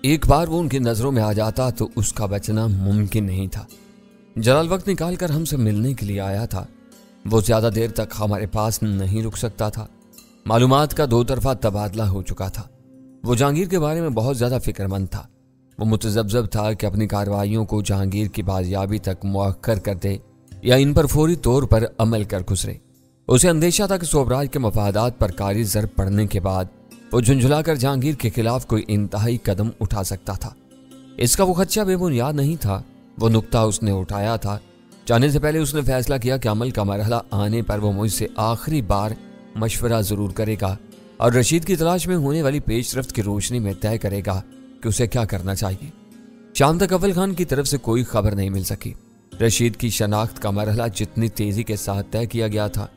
ایک بار وہ ان کی نظروں میں آ جاتا تو اس کا بچنا ممکن نہیں تھا۔ جلال وقت نکال کر ہم سے ملنے کے لیے آیا تھا۔ وہ زیادہ دیر تک ہمارے پاس نہیں رک سکتا تھا۔ معلومات کا دو طرفہ تبادلہ ہو چکا تھا۔ وہ جہانگیر کے بارے میں بہت زیادہ فکر مند تھا۔ وہ متذبذب تھا کہ اپنی کارروائیوں کو جہانگیر کی بازیابی تک مؤخر کر دے یا ان پر فوری طور پر عمل کر گزرے۔ اسے اندیشہ تھا کہ سوبراج کے مفادات پر کاری ضرب پڑنے کے بعد وہ جھنجھلا کر جہانگیر کے خلاف کوئی انتہائی قدم اٹھا سکتا تھا۔ اس کا وہ خدشہ بے بنیاد نہیں تھا۔ وہ نقطہ اس نے اٹھایا تھا۔ جانے سے پہلے اس نے فیصلہ کیا کہ عمل کا مرحلہ آنے پر وہ مجھ سے آخری بار مشورہ ضرور کرے گا اور رشید کی تلاش میں ہونے والی پیش رفت کی روشنی میں طے کرے گا کہ اسے کیا کرنا چاہیے۔ شام تک اول خان کی طرف سے کوئی خبر نہیں مل سکی۔ رشید کی شناخت کا مرحلہ جتنی تیزی کے ساتھ طے کیا گیا تھا،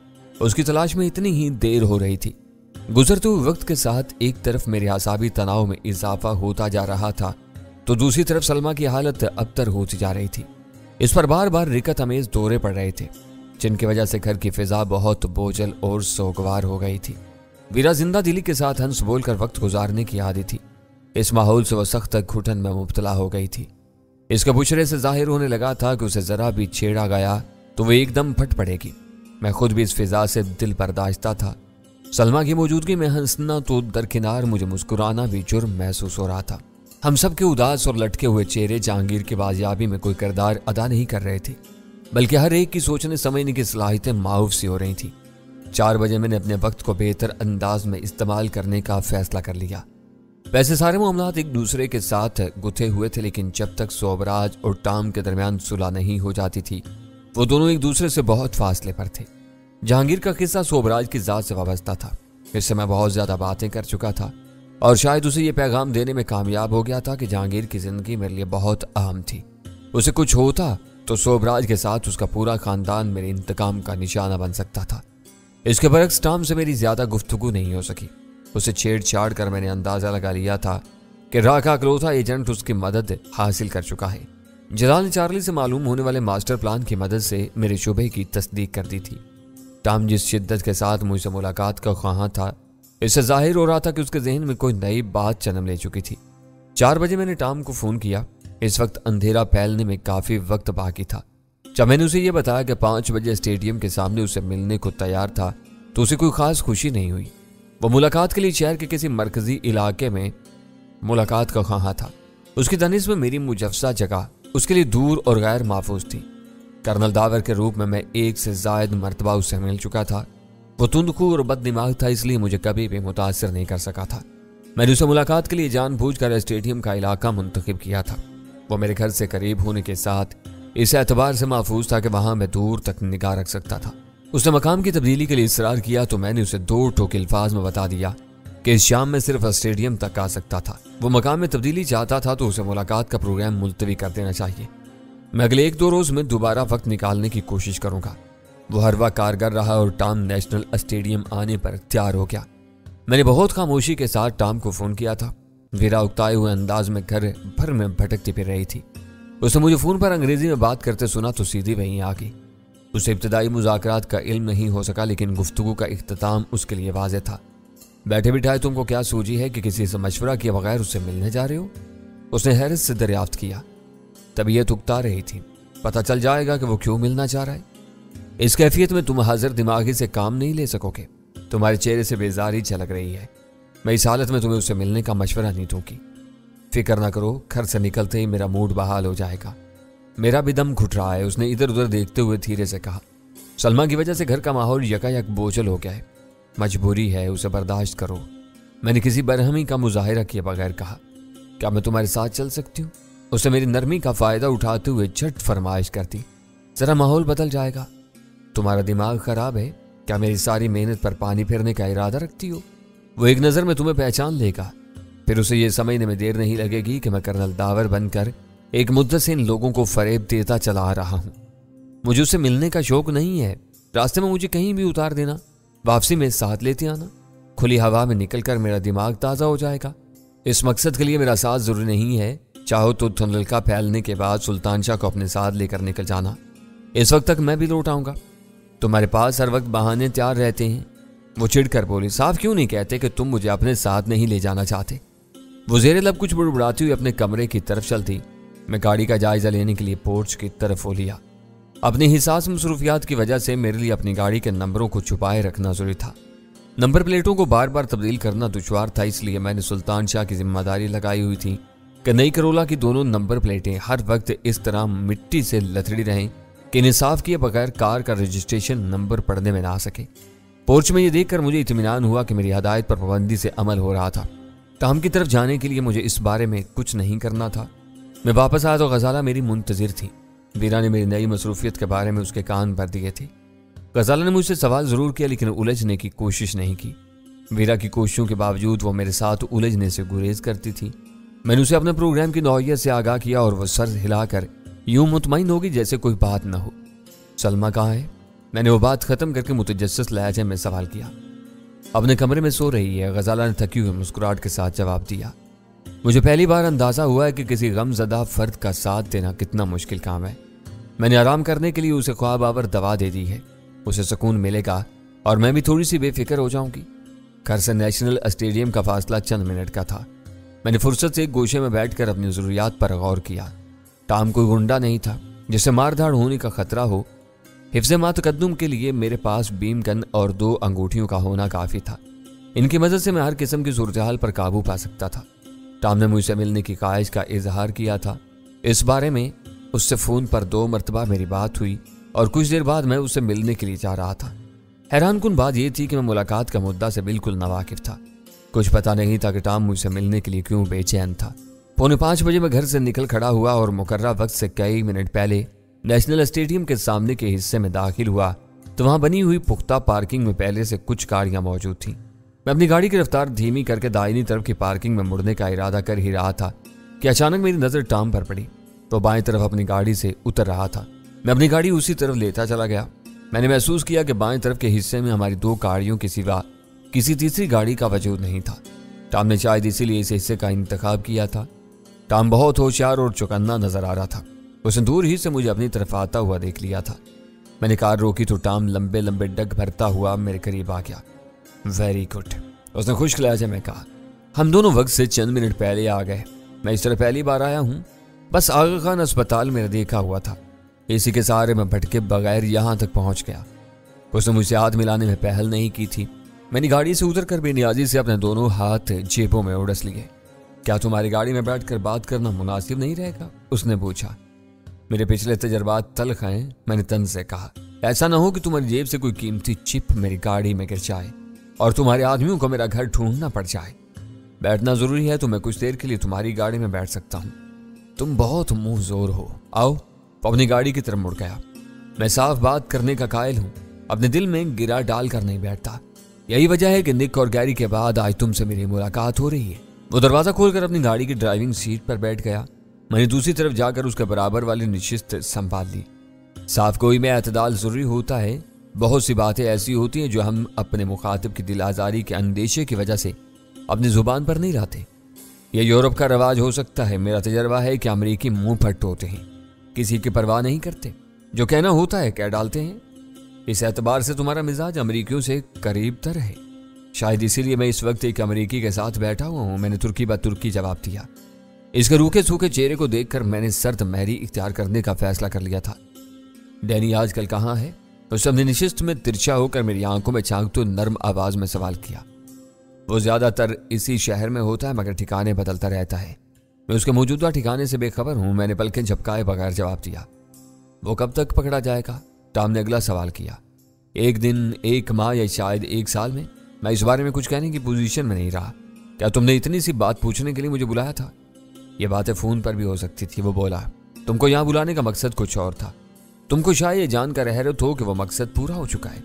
اس کی تلاش میں اتنی ہی دیر ہو رہی تھی۔ گزرتے ہوئے وقت کے ساتھ ایک طرف میرے اعصابی تناؤ میں اضافہ ہوتا جا رہا تھا تو دوسری طرف سلمہ کی حالت ابتر ہوتی جا رہی تھی۔ اس پر بار بار رکت امیز دورے پڑ رہے تھے جن کی وجہ سے گھر کی فضا بہت بوجھل اور سوگوار ہو گئی تھی۔ ویرا زندہ دلی کے ساتھ ہنس بول کر وقت گزارنے کی عادی تھی۔ اس ماحول سے وہ سخت گھٹن میں مبتلا ہو گئی تھی۔ اس کے بشرے سے ظاہر ہونے لگا تھا کہ اسے ذرا بھی چھیڑا گیا تو وہ ایک دم پھٹ پڑے گی۔ میں خود بھی اس فضا سے دل برداشتہ تھا۔ سلمہ کی موجودگی میں ہنسنا تو درکنار مجھے مسکرانا بھی جرم محسوس ہو رہا تھا۔ ہم سب کے اداس اور لٹکے ہوئے چہرے جہانگیر کی بازیابی میں کوئی کردار ادا نہیں کر رہے تھے، بلکہ ہر ایک کی سوچنے سمجھنے کی صلاحیتیں معاف سی ہو رہی تھیں۔ 4 بجے میں نے اپنے وقت کو بہتر انداز میں استعمال کرنے کا فیصلہ کر لیا۔ ویسے سارے معاملات ایک دوسرے کے ساتھ گتھے ہوئے تھے، لیکن جب تک سوبراج اور ٹام کے درمیان صلح نہیں ہو جاتی تھی وہ دونوں ایک دوسرے سے بہت فاصلے پر تھے۔ جہانگیر کا قصہ سوبراج کی ذات سے وابستہ تھا۔ اس سے میں بہت زیادہ باتیں کر چکا تھا اور شاید اسے یہ پیغام دینے میں کامیاب ہو گیا تھا کہ جہانگیر کی زندگی میرے لیے بہت اہم تھی۔ اسے کچھ ہوتا تو سوبراج کے ساتھ اس کا پورا خاندان میرے انتقام کا نشانہ بن سکتا تھا۔ اس کے برعکس ٹام سے میری زیادہ گفتگو نہیں ہو سکی۔ اسے چھیڑ چھاڑ کر میں نے اندازہ لگا لیا تھا کہ راہ کا اکلوتا ایجنٹ اس کی مدد حاصل کر چکا ہے۔ جلال نے چارلی سے معلوم ہونے والے ماسٹر پلان کی مدد سے میرے شبہ کی تصدیق کر دی تھی۔ ٹام جس شدت کے ساتھ مجھ سے ملاقات کا خواہاں تھا، اس سے ظاہر ہو رہا تھا کہ اس کے ذہن میں کوئی نئی بات جنم لے چکی تھی۔ 4 بجے میں نے ٹام کو فون کیا۔ اس وقت اندھیرا پھیلنے میں کافی وقت باقی تھا۔ جب میں نے اسے یہ بتایا کہ 5 بجے اسٹیڈیم کے سامنے اسے ملنے کو تیار تھا تو اسے کوئی خاص خوشی نہیں ہوئی۔ وہ ملاقات کے لیے شہر کے کسی مرکزی علاقے میں ملاقات کا خواہاں تھا۔ اس کی دانش میں میری مجوزہ جگہ اس کے لیے دور اور غیر محفوظ تھی۔ کرنل داور کے روپ میں 1 سے زائد مرتبہ اس سے مل چکا تھا۔ وہ تندخو اور بد دماغ تھا، اس لیے مجھے کبھی بھی متاثر نہیں کر سکا تھا۔ میں نے اسے ملاقات کے لیے جان بوجھ کر اسٹیڈیم کا علاقہ منتخب کیا تھا۔ وہ میرے گھر سے قریب ہونے کے ساتھ اس اعتبار سے محفوظ تھا کہ وہاں میں دور تک نگاہ رکھ سکتا تھا۔ اس نے مقام کی تبدیلی کے لیے اصرار کیا تو میں نے اسے 2 ٹوک الفاظ میں بتا دیا کہ اس شام میں صرف اسٹیڈیم تک آ سکتا تھا۔ وہ مقام میں تبدیلی چاہتا تھا تو اسے ملاقات کا پروگرام ملتوی کر دینا چاہیے۔ میں اگلے 1-2 روز میں دوبارہ وقت نکالنے کی کوشش کروں گا۔ وہ ہر وقت کارگر رہا اور ٹام نیشنل اسٹیڈیم آنے پر تیار ہو گیا۔ میں نے بہت خاموشی کے ساتھ ٹام کو فون کیا تھا۔ ویرا اکتائے ہوئے انداز میں گھر بھر میں بھٹکتی پھر رہی تھی۔ اس نے مجھے فون پر انگریزی میں بات کرتے سنا تو سیدھی وہیں آ گئی۔ اسے ابتدائی مذاکرات کا علم نہیں ہو سکا، لیکن گفتگو کا اختتام اس کے لیے واضح تھا۔ بیٹھے بٹھائے تم کو کیا سوجی ہے کہ کسی سے مشورہ کیے بغیر اس سے ملنے جا رہے ہو؟ اس نے حیرت سے دریافت کیا۔ طبیعت اکتا رہی تھی۔ پتہ چل جائے گا کہ وہ کیوں ملنا چاہ رہا ہے۔ اس کیفیت میں تم حاضر دماغی سے کام نہیں لے سکو گے۔ تمہارے چہرے سے بیزاری جھلک رہی ہے۔ میں اس حالت میں تمہیں اس سے ملنے کا مشورہ نہیں دوں گی۔ فکر نہ کرو، گھر سے نکلتے ہی میرا موڈ بحال ہو جائے گا۔ میرا بھی دم گھٹ رہا ہے، اس نے ادھر ادھر دیکھتے ہوئے دھیرے سے کہا۔ سلمہ کی وجہ سے گھر کا ماحول یکایک بوجھل ہو گیا ہے۔ مجبوری ہے، اسے برداشت کرو۔ میں نے کسی برہمی کا مظاہرہ کیے بغیر کہا۔ کیا میں تمہارے ساتھ چل سکتی ہوں؟ اسے میری نرمی کا فائدہ اٹھاتے ہوئے جھٹ فرمائش کرتی۔ ذرا ماحول بدل جائے گا۔ تمہارا دماغ خراب ہے؟ کیا میری ساری محنت پر پانی پھیرنے کا ارادہ رکھتی ہو؟ وہ ایک نظر میں تمہیں پہچان لے گا، پھر اسے یہ سمجھنے میں دیر نہیں لگے گی کہ میں کرنل داور بن کر ایک مدت سے ان لوگوں کو فریب دیتا چلا آ رہا ہوں۔ مجھے اسے ملنے کا شوق نہیں ہے۔ راستے میں مجھے کہیں بھی اتار دینا، واپسی میں ساتھ لیتے آنا، کھلی ہوا میں نکل کر میرا دماغ تازہ ہو جائے گا۔ اس مقصد کے لیے میرا ساتھ ضروری نہیں ہے۔ چاہو تو دھندلکا پھیلنے کے بعد سلطان شاہ کو اپنے ساتھ لے کر نکل جانا۔ اس وقت تک میں بھی لوٹ آؤں گا۔ تمہارے پاس ہر وقت بہانے تیار رہتے ہیں۔ وہ چڑھ کر بولی، صاف کیوں نہیں کہتے کہ تم مجھے اپنے ساتھ نہیں لے جانا چاہتے؟ वो ज़ेरे लब कुछ बुड़बुड़ाती हुई अपने कमरे की तरफ चलती। मैं गाड़ी का जायजा लेने के लिए पोर्च की तरफ हो लिया। अपनी हिसास मसरूफियात की वजह से मेरे लिए अपनी गाड़ी के नंबरों को छुपाए रखना जरूरी था। नंबर प्लेटों को बार बार तब्दील करना दुश्वार था, इसलिए मैंने सुल्तान शाह की जिम्मेदारी लगाई हुई थी कि नई करोला की दोनों नंबर प्लेटें हर वक्त इस तरह मिट्टी से लथड़ी रहें कि इन्हें साफ किए बगैर कार का रजिस्ट्रेशन नंबर पढ़ने में ना आ सके। पोर्च में ये देखकर मुझे इत्मीनान हुआ कि मेरी हदायत पर पाबंदी से अमल हो रहा था। काम की तरफ जाने के लिए मुझे इस बारे में कुछ नहीं करना था। मैं वापस आया तो गजाला मेरी मुंतजिर थी। वीरा ने मेरी नई मसरूफियत के बारे में उसके कान भर दिए थे। गजाला ने मुझसे सवाल जरूर किया, लेकिन उलझने की कोशिश नहीं की। वीरा की कोशिशों के बावजूद वो मेरे साथ उलझने से गुरेज करती थी। मैंने उसे अपने प्रोग्राम की नौइयत से आगाह किया और वह सर हिलाकर यूं मुतमईन होगी जैसे कोई बात न हो। सलमा कहाँ है? मैंने वो बात खत्म करके मुतजस्सिस लहजे में सवाल किया। अपने कमरे में सो रही है, गजाला ने थकी हुई मुस्कुराहट के साथ जवाब दिया। मुझे पहली बार अंदाजा हुआ है कि किसी गमज़दा फर्द का साथ देना कितना मुश्किल काम है। मैंने आराम करने के लिए उसे ख्वाब आवर दवा दे दी है। उसे सुकून मिलेगा और मैं भी थोड़ी सी बेफिक्र हो जाऊंगी। घर से नेशनल स्टेडियम का फासला चंद मिनट का था। मैंने फुर्सत से एक गोशे में बैठकर अपनी ज़रूरियात पर गौर किया। टाम कोई गुंडा नहीं था जिससे मारधाड़ होने का खतरा हो। हिफ्ज़े मातकद्दुम के लिए मेरे पास बीम गन और 2 अंगूठियों का होना काफ़ी था। इनकी मदद से मैं हर किस्म की सूरत-ए-हाल पर काबू पा सकता था। टाम ने मुझसे मिलने की ख्वाहिश का इजहार किया था। इस बारे में उससे फ़ोन पर 2 मरतबा मेरी बात हुई और कुछ देर बाद मैं उससे मिलने के लिए जा रहा था। हैरानकुन बात यह थी कि मैं मुलाकात का मुद्दा से बिल्कुल नावाकिफ था। कुछ पता नहीं था कि टाम मुझसे मिलने के लिए क्यों बेचैन था। 4:45 बजे मैं घर से निकल खड़ा हुआ और मुकर्ररा वक्त से कई मिनट पहले नेशनल स्टेडियम के सामने के हिस्से में दाखिल हुआ तो वहां बनी हुई पुख्ता पार्किंग में पहले से कुछ गाड़ियां मौजूद थीं। मैं अपनी गाड़ी की रफ्तार धीमी करके दाहिनी तरफ की पार्किंग में मुड़ने का इरादा कर ही रहा था कि अचानक मेरी नजर टाम पर पड़ी। तो बाएं तरफ अपनी गाड़ी से उतर रहा था। मैं अपनी गाड़ी उसी तरफ लेता चला गया। मैंने महसूस किया कि बाएं तरफ के हिस्से में हमारी 2 गाड़ियों के सिवा किसी तीसरी गाड़ी का वजूद नहीं था। टाम ने शायद इसीलिए इस हिस्से का इंतखाब किया था। टाम बहुत होशियार और चौकन्ना नजर आ रहा था। उसने दूर ही से मुझे अपनी तरफ आता हुआ देख लिया था। मैंने कार रोकी तो टाम लंबे लंबे डग भरता हुआ मेरे करीब आ गया। वेरी गुड, उसने खुश्क लहजे में कहा। हम दोनों वक्त से चंद मिनट पहले आ गए। मैं इस तरह पहली बार आया हूँ। बस आगा खान अस्पताल में देखा हुआ था। इसी के सहारे में भटके बगैर यहाँ तक पहुँच गया। उसने मुझसे हाथ मिलाने में पहल नहीं की थी। मैंने गाड़ी से उतर कर बेनियाजी से अपने दोनों हाथ जेबों में उड़स लिए। क्या तुम्हारी गाड़ी में बैठकर बात करना मुनासिब नहीं रहेगा? उसने पूछा। मेरे पिछले तजर्बात तल्ख हैं, मैंने तंज से कहा। ऐसा ना हो कि तुम्हारी जेब से कोई कीमती चिप मेरी गाड़ी में गिर जाए और तुम्हारे आदमियों को मेरा घर ढूंढना पड़ जाए। बैठना जरूरी है तो मैं कुछ देर के लिए तुम्हारी गाड़ी में बैठ सकता हूँ। तुम बहुत मुंह जोर हो। आओ। अपनी गाड़ी की तरफ मुड़ गया। मैं साफ बात करने का कायल हूँ, अपने दिल में गिरा डाल कर नहीं बैठता। यही वजह है कि निक और गैरी के बाद आज तुमसे मेरी मुलाकात हो रही है। वो दरवाजा खोलकर अपनी गाड़ी की ड्राइविंग सीट पर बैठ गया। मैंने दूसरी तरफ जाकर उसके बराबर वाली नशिस्त संभाल ली। साफ गोई में एतदाल जरूरी होता है। बहुत सी बातें ऐसी होती हैं जो हम अपने मुखातिब की दिल आजारी के अंदेशे की वजह से अपनी जुबान पर नहीं लाते। यह यूरोप का रवाज हो सकता है। मेरा तजर्बा है कि अमरीकी मुंह फट होते हैं, किसी की परवाह नहीं करते। जो कहना होता है कह डालते हैं। इस एतबार से तुम्हारा मिजाज अमरीकियों से करीब तर है। शायद इसीलिए मैं इस वक्त एक अमरीकी के साथ बैठा हुआ हूँ। मैंने तुर्की ब तुर्की जवाब दिया। इसके रूखे सूखे चेहरे को देखकर मैंने सर्द महरी इख्तियार करने का फैसला कर लिया था। डैनी आजकल कहाँ है? उस अपनी निशिस्त में तिरछा होकर मेरी आंखों में झांकते नर्म आवाज में सवाल किया। वो ज्यादातर इसी शहर में होता है मगर ठिकाने बदलता रहता है। मैं उसके मौजूदा ठिकाने से बेखबर हूं। मैंने पलकें झपकाए बगैर जवाब दिया। वो कब तक पकड़ा जाएगा? टाम ने अगला सवाल किया। 1 दिन, 1 माह या शायद 1 साल में। मैं इस बारे में कुछ कहने की पोजीशन में नहीं रहा। क्या तुमने इतनी सी बात पूछने के लिए मुझे बुलाया था? ये बातें फोन पर भी हो सकती थी। वो बोला। तुमको यहाँ बुलाने का मकसद कुछ और था। तुमको शायद ये जानकर हैरत हो कि वो मकसद पूरा हो चुका है।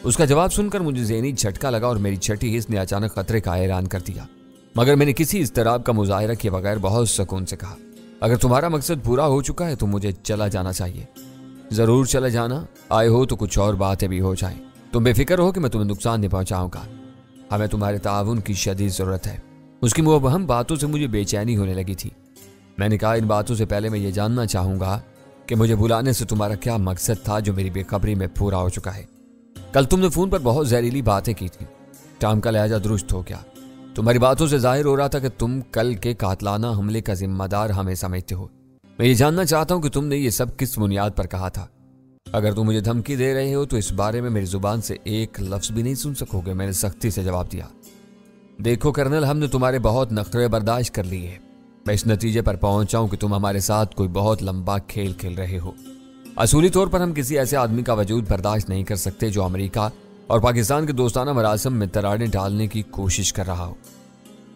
उसका जवाब सुनकर मुझे ज़हनी झटका लगा और मेरी छठी हिस्स ने अचानक खतरे का ऐलान कर दिया। मगर मैंने किसी इज़्तिराब का मुजाहिरा किए बगैर बहुत सुकून से कहा, अगर तुम्हारा मकसद पूरा हो चुका है तो मुझे चला जाना चाहिए। ज़रूर चले जाना। आए हो तो कुछ और बातें भी हो जाएं। तुम बेफिक्र हो कि मैं तुम्हें नुकसान नहीं पहुंचाऊंगा। हमें तुम्हारे ताउन की शदीद ज़रूरत है। उसकी मुबहम बातों से मुझे बेचैनी होने लगी थी। मैंने कहा, इन बातों से पहले मैं ये जानना चाहूँगा कि मुझे बुलाने से तुम्हारा क्या मकसद था जो मेरी बेखबरी में पूरा हो चुका है। कल तुमने फ़ोन पर बहुत जहरीली बातें की थी। टाम का लहजा दुरुस्त हो गया। तुम्हारी बातों से जाहिर हो रहा था कि तुम कल के कातलाना हमले का जिम्मेदार हमें समझते हो। मैं ये जानना चाहता हूँ कि तुमने ये सब किस बुनियाद पर कहा था। अगर तुम मुझे धमकी दे रहे हो तो इस बारे में मेरी जुबान से एक लफ्ज भी नहीं सुन सकोगे, मैंने सख्ती से जवाब दिया। देखो कर्नल, हमने तुम्हारे बहुत नखरे बर्दाश्त कर लिए। मैं इस नतीजे पर पहुंचा हूं कि तुम हमारे साथ कोई बहुत लंबा खेल खेल रहे हो। असूली तौर पर हम किसी ऐसे आदमी का वजूद बर्दाश्त नहीं कर सकते जो अमेरिका और पाकिस्तान के दोस्ताना मरासम में दरारें डालने की कोशिश कर रहा हो।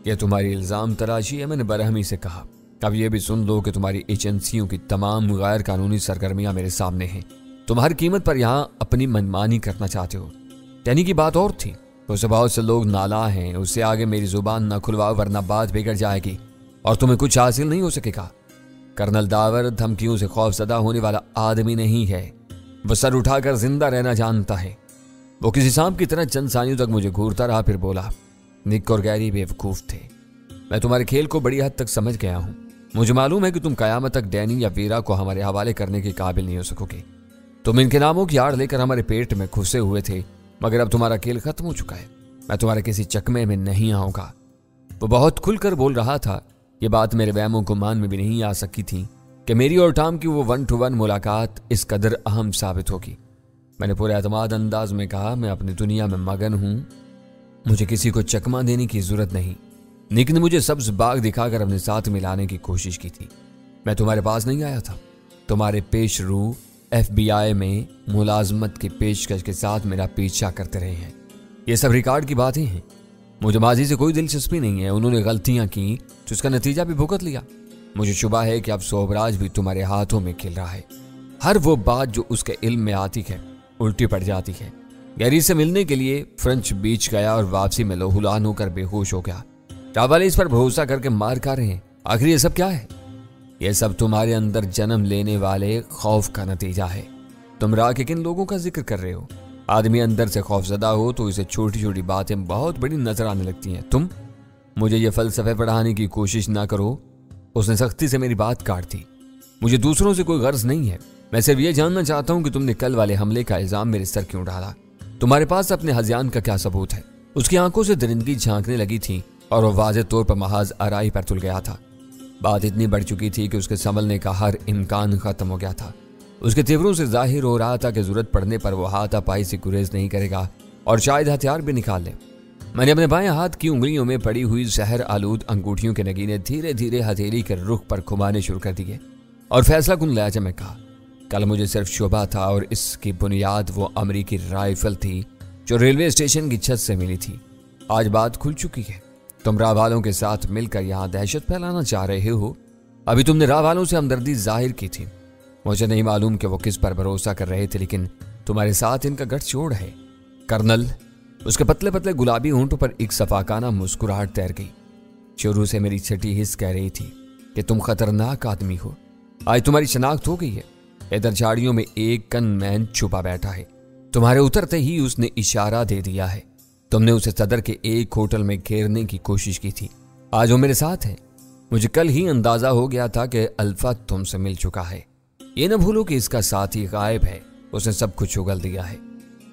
यह तुम्हारी इल्जाम तराशी है, मैंने बरहमी से कहा। अब यह भी सुन लो कि तुम्हारी एजेंसियों की तमाम गैर कानूनी सरगर्मियां मेरे सामने हैं। तुम हर कीमत पर यहाँ अपनी मनमानी करना चाहते हो। टैनी की बात और थी, उसे बहुत से लोग नाला हैं, उससे आगे मेरी जुबान न खुलवाओ वरना बात बिगड़ जाएगी और तुम्हें कुछ हासिल नहीं हो सकेगा। कर्नल दावर धमकियों से खौफजदा होने वाला आदमी नहीं है, वो सर उठाकर जिंदा रहना जानता है। वो किसी सांप की तरह चंद सानियों तक मुझे घूरता रहा, फिर बोला, निक और गैरी बेवकूफ थे। मैं तुम्हारे खेल को बड़ी हद तक समझ गया हूं। मुझे मालूम है कि तुम कयामत तक डैनी या वीरा को हमारे हवाले करने के काबिल नहीं हो सकोगे। तुम इनके नामों की आड़ लेकर हमारे पेट में घुसे हुए थे, मगर अब तुम्हारा खेल खत्म हो चुका है। मैं तुम्हारे किसी चकमे में नहीं आऊंगा। वो बहुत खुलकर बोल रहा था। ये बात मेरे वहमों को मान में भी नहीं आ सकी थी कि मेरी और टॉम की वो 1-to-1 मुलाकात इस कदर अहम साबित होगी। मैंने पूरे एतमाद अंदाज में कहा, मैं अपनी दुनिया में मगन हूं, मुझे किसी को चकमा देने की जरूरत नहीं। निक ने मुझे सब्ज बाग दिखाकर अपने साथ मिलाने की कोशिश की थी। मैं तुम्हारे पास नहीं आया था। तुम्हारे पेश रू FBI में मुलाजमत की पेशकश के साथ मेरा पीछा करते रहे हैं। ये सब रिकॉर्ड की बातें हैं। मुझे माजी से कोई दिलचस्पी नहीं है। उन्होंने गलतियां की तो उसका नतीजा भी भुगत लिया। मुझे शुबा है कि अब सोबराज भी तुम्हारे हाथों में खेल रहा है। हर वो बात जो उसके इल्म में आती है उल्टी पड़ जाती है। गैरी से मिलने के लिए फ्रेंच बीच गया और वापसी में लोहुलान होकर बेहोश हो गया। रावाले इस पर भरोसा करके मार खा रहे हैं। आखिर ये सब क्या है? यह सब तुम्हारे अंदर जन्म लेने वाले खौफ का नतीजा है। तुम राह के किन लोगों का जिक्र कर रहे हो? आदमी अंदर से खौफजदा हो तो इसे छोटी छोटी बातें बहुत बड़ी नजर आने लगती हैं। तुम मुझे ये फलसफे पढ़ाने की कोशिश ना करो। उसने सख्ती से मेरी बात काट दी। मुझे दूसरों से कोई गर्ज नहीं है। मैं सिर्फ ये जानना चाहता हूँ कि तुमने कल वाले हमले का इल्जाम मेरे सर क्यों डाला? तुम्हारे पास अपने हज़यान का क्या सबूत है? उसकी आंखों से दरिंदगी झांकने लगी थी और वो वाज़ेह तौर पर महाज आराई पर तुल गया था। बात इतनी बढ़ चुकी थी कि उसके संभलने का हर इम्कान खत्म हो गया था। उसके तेवरों से जाहिर हो रहा था कि जरूरत पड़ने पर वो हाथापाई से गुरेज नहीं करेगा और शायद हथियार भी निकाल ले। मैंने अपने बाएं हाथ की उंगलियों में पड़ी हुई जहर आलूद अंगूठियों के नगीने धीरे धीरे हथेली के रुख पर घुमाने शुरू कर दिए और फैसला कुन लहजे में कहा, कल मुझे सिर्फ शुबा था और इसकी बुनियाद वो अमेरिकी राइफल थी जो रेलवे स्टेशन की छत से मिली थी। आज बात खुल चुकी है। तुम राह वालों के साथ मिलकर यहाँ दहशत फैलाना चाह रहे हो। अभी तुमने राह वालों से हमदर्दी जाहिर की थी। मुझे नहीं मालूम कि वो किस पर भरोसा कर रहे थे, लेकिन तुम्हारे साथ इनका गठजोड़ है। कर्नल, उसके पतले पतले गुलाबी होंठों पर एक सफाकाना मुस्कुराहट तैर गई। शुरू से मेरी छठी हिस्स कह रही थी कि तुम खतरनाक आदमी हो। आज तुम्हारी शनाख्त हो गई है। इधर झाड़ियों में एक गनमैन छुपा बैठा है। तुम्हारे उतरते ही उसने इशारा दे दिया है। तुमने उसे सदर के एक होटल में घेरने की कोशिश की थी। आज वो मेरे साथ है। मुझे कल ही अंदाजा हो गया था कि अल्फा तुमसे मिल चुका है। ये न भूलो कि इसका साथी गायब है। उसने सब कुछ उगल दिया है।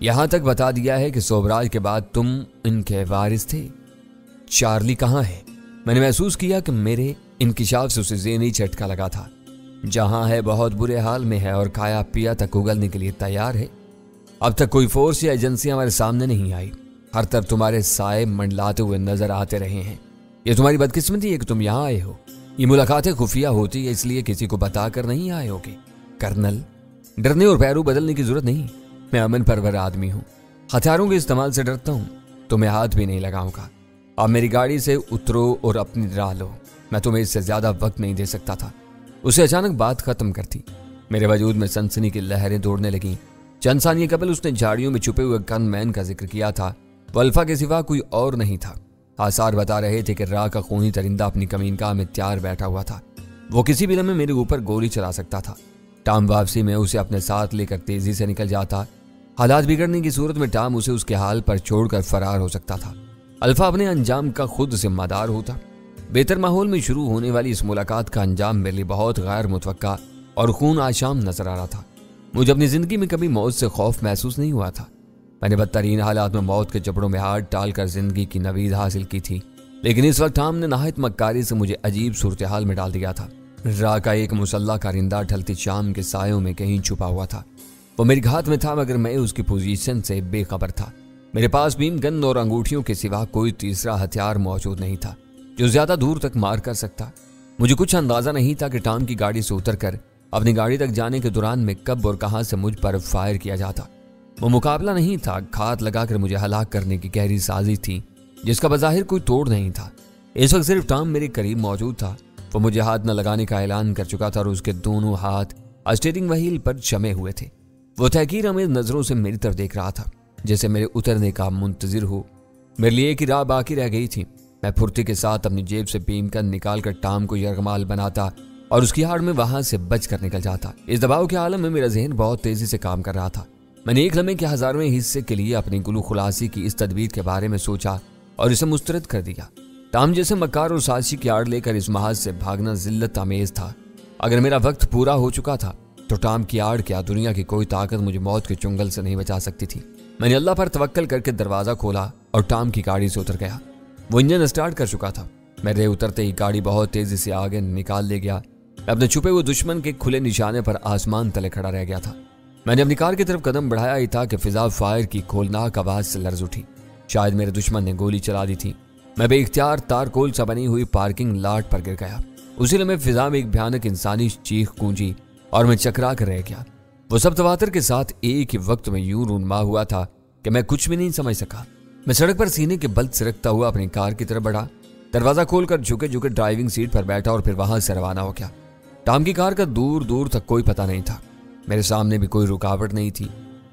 यहां तक बता दिया है कि सोबराज के बाद तुम इनके वारिस थे। चार्ली कहाँ है? मैंने महसूस किया कि मेरे इंकिशाफ से उसे ज़हनी झटका लगा था। जहां है बहुत बुरे हाल में है और खाया पिया तक उगलने के लिए तैयार है। अब तक कोई फोर्स या एजेंसी हमारे सामने नहीं आई। हर तरफ तुम्हारे साए मंडलाते हुए नजर आते रहे हैं। ये तुम्हारी बदकिस्मती है कि तुम यहाँ आए हो। ये मुलाकातें खुफिया होती है, इसलिए किसी को बताकर नहीं आए होगे। कर्नल, डरने और पैरू बदलने की जरूरत नहीं। मैं अमन परवर आदमी हूँ। हथियारों के इस्तेमाल से डरता हूँ। तुम्हें हाथ भी नहीं लगाऊंगा। अब मेरी गाड़ी से उतरो और अपनी राह लो। मैं तुम्हें इससे ज्यादा वक्त नहीं दे सकता था। उसे अचानक बात खत्म कर दी। मेरे वजूद में सनसनी की लहरें दौड़ने लगीं। चंद सानिये कबल उसने झाड़ियों में छुपे हुए गनमैन का जिक्र किया था। वो अल्फा के सिवा कोई और नहीं था। आसार बता रहे थे कि राह का खूनी दरिंदा अपनी कमीनगाह में तैयार बैठा हुआ था। वो किसी भी लम्हे मेरे ऊपर गोली चला सकता था। टॉम वापसी में उसे अपने साथ लेकर तेजी से निकल जाता। हालात बिगड़ने की सूरत में टॉम उसे उसके हाल पर छोड़कर फरार हो सकता था। अल्फा अपने अंजाम का खुद जिम्मेदार होता। बेहतर माहौल में शुरू होने वाली इस मुलाकात का अंजाम मेरे लिए बहुत गैर मुतवक्का और खून आशाम नजर आ रहा था। मुझे अपनी जिंदगी में कभी मौत से खौफ महसूस नहीं हुआ था। मैंने बदतरीन हालात में मौत के जबड़ों में हाथ डालकर जिंदगी की नवीद हासिल की थी। लेकिन इस वक्त टॉम ने नहायत मक्कारी से मुझे अजीब सूरत-ए-हाल में डाल दिया था। राह का एक मुसल्ला कारिंदा ढलती शाम के सायों में कहीं छुपा हुआ था। वो मेरी घात में था, मगर मैं उसकी पोजीशन से बेखबर था। मेरे पास बीम गन और अंगूठियों के सिवा कोई तीसरा हथियार मौजूद नहीं था जो ज्यादा दूर तक मार कर सकता। मुझे कुछ अंदाजा नहीं था कि टॉम की गाड़ी से उतरकर अपनी गाड़ी तक जाने के दौरान में कब और कहां से मुझ पर फायर किया जाता। वो मुकाबला नहीं था, घात लगाकर मुझे हलाक करने की गहरी साजिश थी जिसका बज़ाहिर कोई तोड़ नहीं था। इस वक्त सिर्फ टॉम मेरे करीब मौजूद था। वो मुझे हाथ न लगाने का ऐलान कर चुका था और उसके दोनों हाथ स्टीयरिंग व्हील पर जमे हुए थे। वो तहकीर अमीज़ नजरों से मेरी तरफ देख रहा था, जैसे मेरे उतरने का मुंतजिर हो। मेरे लिए एक ही राह बाकी रह गई थी। मैं फुर्ती के साथ अपनी जेब से बीम गन निकाल कर टॉम को यरगमाल बनाता और उसकी आड़ में वहां से बच कर निकल जाता। इस दबाव के आलम में मेरा जहन बहुत तेजी से काम कर रहा था। मैंने एक लम्हे के हजारवें हिस्से के लिए अपनी गुलू खुलासी की इस तदबीर के बारे में सोचा और इसे मुस्तरद कर दिया। टॉम जैसे मक्कार और साजिशी की आड़ लेकर इस महाज से भागना जिल्लत आमेज था। अगर मेरा वक्त पूरा हो चुका था तो टॉम की आड़ क्या दुनिया की कोई ताकत मुझे मौत के चुंगल से नहीं बचा सकती थी। मैंने अल्लाह पर तवक्कल करके दरवाजा खोला और टॉम की गाड़ी से उतर गया। वो इंजन स्टार्ट कर चुका था। मेरे उतरते ही गाड़ी बहुत तेजी से आगे निकाल ले गया। अपने छुपे हुए दुश्मन के खुले निशाने पर आसमान तले खड़ा रह गया था। मैंने अपनी कार की तरफ कदम बढ़ाया ही था कि फिजा फायर की खोलनाक आवाज से लर्ज उठी। शायद मेरे दुश्मन ने गोली चला दी थी। मैं बेइख्तियार तारकोल सा बनी हुई पार्किंग लॉट पर गिर गया। उसी लम्हे फिजा में एक भयानक इंसानी चीख गूंजी और मैं चकरा कर रह गया। वो सब तवातर के साथ एक ही वक्त में यूं रूनमा हुआ था कि मैं कुछ भी नहीं समझ सका। मैं सड़क पर सीने के बल सिरकता हुआ अपनी कार की तरफ बढ़ा। दरवाजा खोलकर झुके झुके ड्राइविंग सीट पर बैठा और फिर वहां से रवाना हो गया। टॉम की कार का दूर दूर तक कोई पता नहीं था। मेरे सामने भी कोई रुकावट नहीं थी।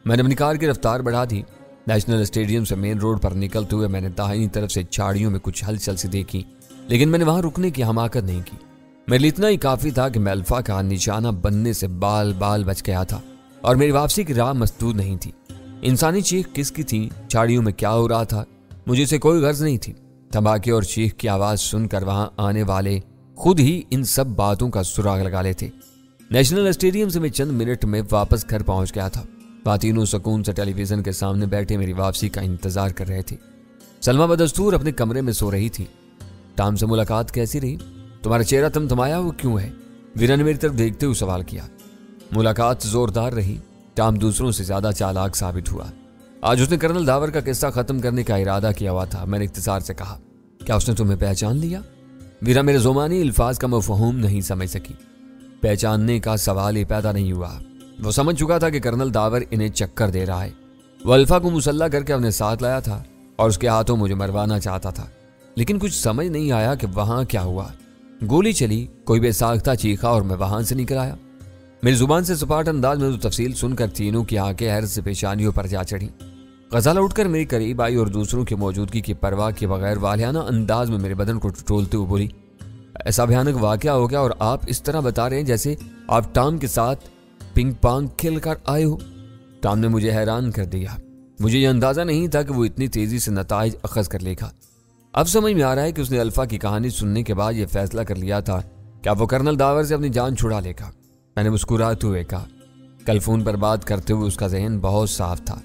मैंने अपनी कार की रफ्तार बढ़ा दी। नेशनल स्टेडियम से मेन रोड पर निकलते हुए मैंने दाहिनी तरफ से झाड़ियों में कुछ हलचल सी देखी, लेकिन मैंने वहां रुकने की हमाकत नहीं की। मेरे लिए इतना ही काफी था कि मैं अल्फा का निशाना बनने से बाल बाल बच गया था और मेरी वापसी की राह मसदूद नहीं थी। इंसानी चीख किसकी थी, झाड़ियों में क्या हो रहा था, मुझे इसे कोई गर्ज नहीं थी। धमाके और चीख की आवाज सुनकर वहां आने वाले खुद ही इन सब बातों का सुराग लगा लेते। नेशनल स्टेडियम से मैं चंद मिनट में वापस घर पहुंच गया था। वहां तीनों सुकून से टेलीविजन के सामने बैठे मेरी वापसी का इंतजार कर रहे थे। सलमा बदस्तूर अपने कमरे में सो रही थी। टॉम से मुलाकात कैसी रही? तुम्हारा चेहरा तमतमाया हुआ क्यों है? वीरा ने मेरी तरफ देखते हुए सवाल किया। मुलाकात जोरदार रही। टॉम दूसरों से ज्यादा चालाक साबित हुआ। आज उसने कर्नल दावर का किस्सा खत्म करने का इरादा किया हुआ था। मैंने इख्तिसार से कहा, क्या उसने तुम्हें पहचान लिया? वीरा मेरे ज़ुबानी अल्फाज का मफ़हूम नहीं समझ सकी। पहचानने का सवाल ही पैदा नहीं हुआ। वो समझ चुका था कि कर्नल दावर इन्हें चक्कर दे रहा है। वो अल्फा को मुसल्ला करके अपने साथ लाया था और उसके हाथों मुझे मरवाना चाहता था, लेकिन कुछ समझ नहीं आया कि वहां क्या हुआ। गोली चली, कोई बेसाख्ता चीखा और मैं वहां से निकल आया। मेरी जुबान से सपाट अंदाज में तो तफसील सुनकर तीनों की आंखें हैरत से पेशानियों पर जा चढ़ी। गजाला उठकर मेरे करीब आई और दूसरों की मौजूदगी की परवाह के बगैर वालियाना अंदाज में मेरे बदन को टटोलते हुए बोली, ऐसा भयानक वाकया हो गया और आप इस तरह बता रहे हैं जैसे आप टॉम के साथ पिंग पोंग खेल कर आए हो। टॉम ने मुझे हैरान कर दिया। मुझे यह अंदाजा नहीं था कि वो इतनी तेजी से नताइज अखज़ कर लेगा। अब समझ में आ रहा है कि उसने अल्फा की कहानी सुनने के बाद यह फैसला कर लिया था कि अब वो कर्नल दावर से अपनी जान छुड़ा लेगा। मैंने मुस्कुराते हुए कहा, कल फोन पर बात करते हुए उसका जहन बहुत साफ था।